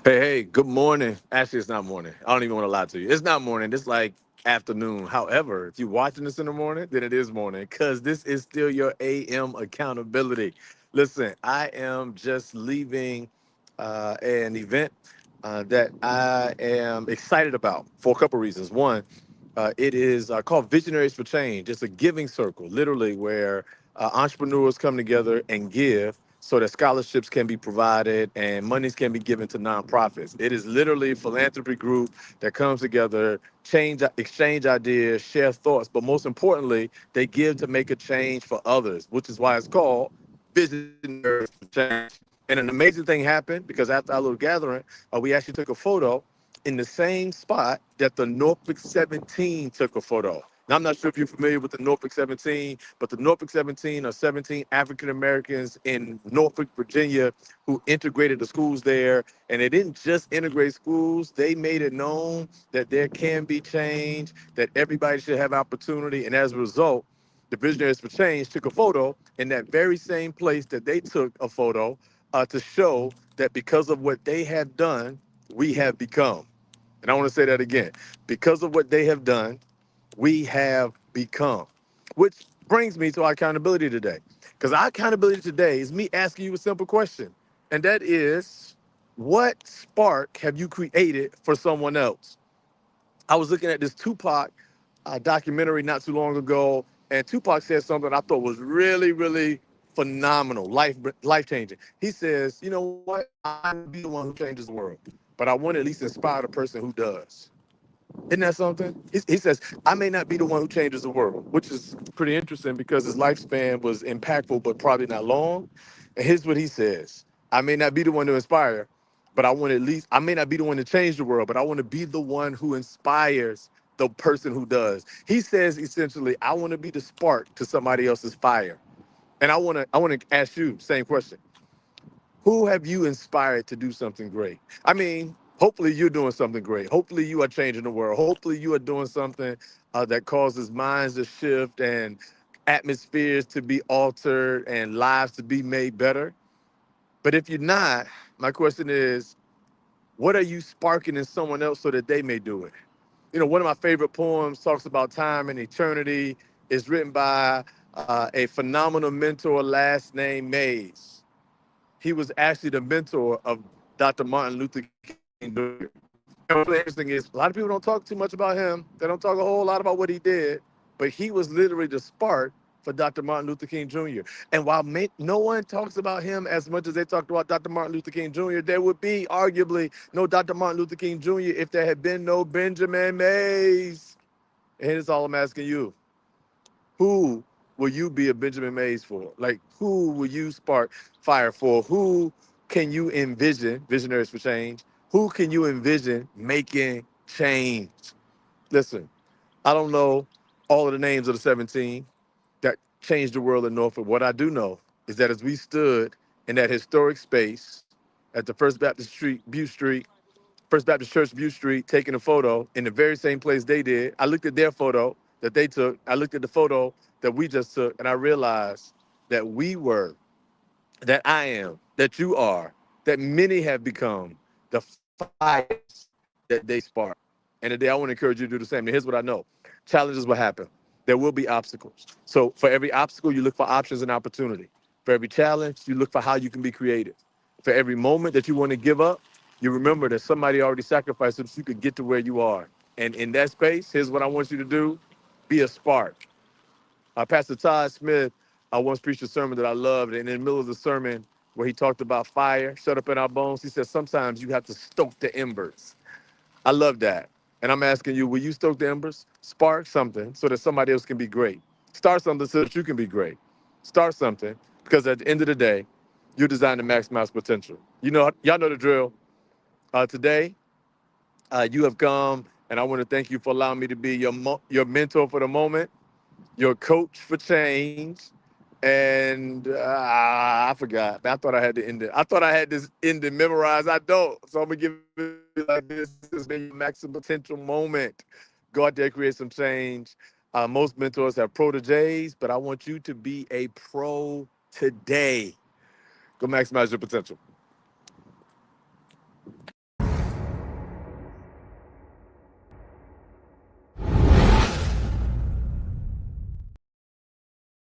Hey, good morning. Actually, it's not morning. I don't even want to lie to you. It's not morning. It's like afternoon. However, if you're watching this in the morning, then it is morning because this is still your AM accountability. Listen, I am just leaving an event that I am excited about for a couple reasons. One, it is called Visionaries for Change. It's a giving circle, literally, where entrepreneurs come together and give so that scholarships can be provided and monies can be given to nonprofits. It is literally a philanthropy group that comes together, exchange ideas, share thoughts, but most importantly, they give to make a change for others, which is why it's called Visionaries for Change. And an amazing thing happened because after our little gathering, we actually took a photo in the same spot that the Norfolk 17 took a photo. Now, I'm not sure if you're familiar with the Norfolk 17, but the Norfolk 17 are 17 African Americans in Norfolk, Virginia, who integrated the schools there. And they didn't just integrate schools, they made it known that there can be change, that everybody should have opportunity. And as a result, the Visionaries for Change took a photo in that very same place that they took a photo to show that because of what they have done, we have become. And I want to say that again. Because of what they have done, we have become. Which brings me to our accountability today. Because our accountability today is me asking you a simple question. And that is, what spark have you created for someone else? I was looking at this Tupac documentary not too long ago, and Tupac said something I thought was really, really phenomenal, life changing. He says, "You know what? I might not be the one who changes the world, but I want to at least inspire the person who does." Isn't that something? He says, "I may not be the one who changes the world," which is pretty interesting because his lifespan was impactful, but probably not long. And here's what he says: "I may not be the one to inspire, but I want to at least, I may not be the one to change the world, but I want to be the one who inspires the person who does." He says essentially, "I want to be the spark to somebody else's fire." And I want to ask you the same question. Who have you inspired to do something great? I mean, hopefully you're doing something great. Hopefully you are changing the world. Hopefully you are doing something that causes minds to shift and atmospheres to be altered and lives to be made better. But if you're not, my question is, what are you sparking in someone else so that they may do it? You know, one of my favorite poems talks about time and eternity. It's written by a phenomenal mentor last name Mays. He was actually the mentor of Dr. Martin Luther King Jr. And what's really interesting is a lot of people don't talk too much about him. They don't talk a whole lot about what he did, but he was literally the spark for Dr. Martin Luther King Jr. And while no one talks about him as much as they talked about Dr. Martin Luther King Jr., there would be arguably no Dr. Martin Luther King Jr. if there had been no Benjamin Mays. And here's all I'm asking you: who will you be a Benjamin Mays for? Like, who will you spark fire for? Who can you envision, Visionaries for Change? Who can you envision making change? Listen, I don't know all of the names of the 17 that changed the world in Norfolk. What I do know is that as we stood in that historic space at the First Baptist Church, View Street, taking a photo in the very same place they did. I looked at their photo that they took. I looked at the photo that we just took, and I realized that we were, that I am, that you are, that many have become the fires that they spark. And today I want to encourage you to do the same. And here's what I know: challenges will happen. There will be obstacles. So for every obstacle, you look for options and opportunity. For every challenge, you look for how you can be creative. For every moment that you want to give up, you remember that somebody already sacrificed so that you could get to where you are. And in that space, here's what I want you to do: be a spark. Pastor Todd Smith once preached a sermon that I loved. And in the middle of the sermon, where he talked about fire shut up in our bones, he said, sometimes you have to stoke the embers. I love that. And I'm asking you, will you stoke the embers? Spark something so that somebody else can be great. Start something so that you can be great. Start something because at the end of the day, you're designed to maximize potential. You know, y'all know the drill. Today, you have come, and I want to thank you for allowing me to be your mentor for the moment, your coach for change, and I forgot. I thought I had to end it. I thought I had this end it memorized. I don't. So I'm gonna give it like this. This has been your maximum potential moment. Go out there, create some change. Most mentors have proteges, but I want you to be a pro today. Go maximize your potential.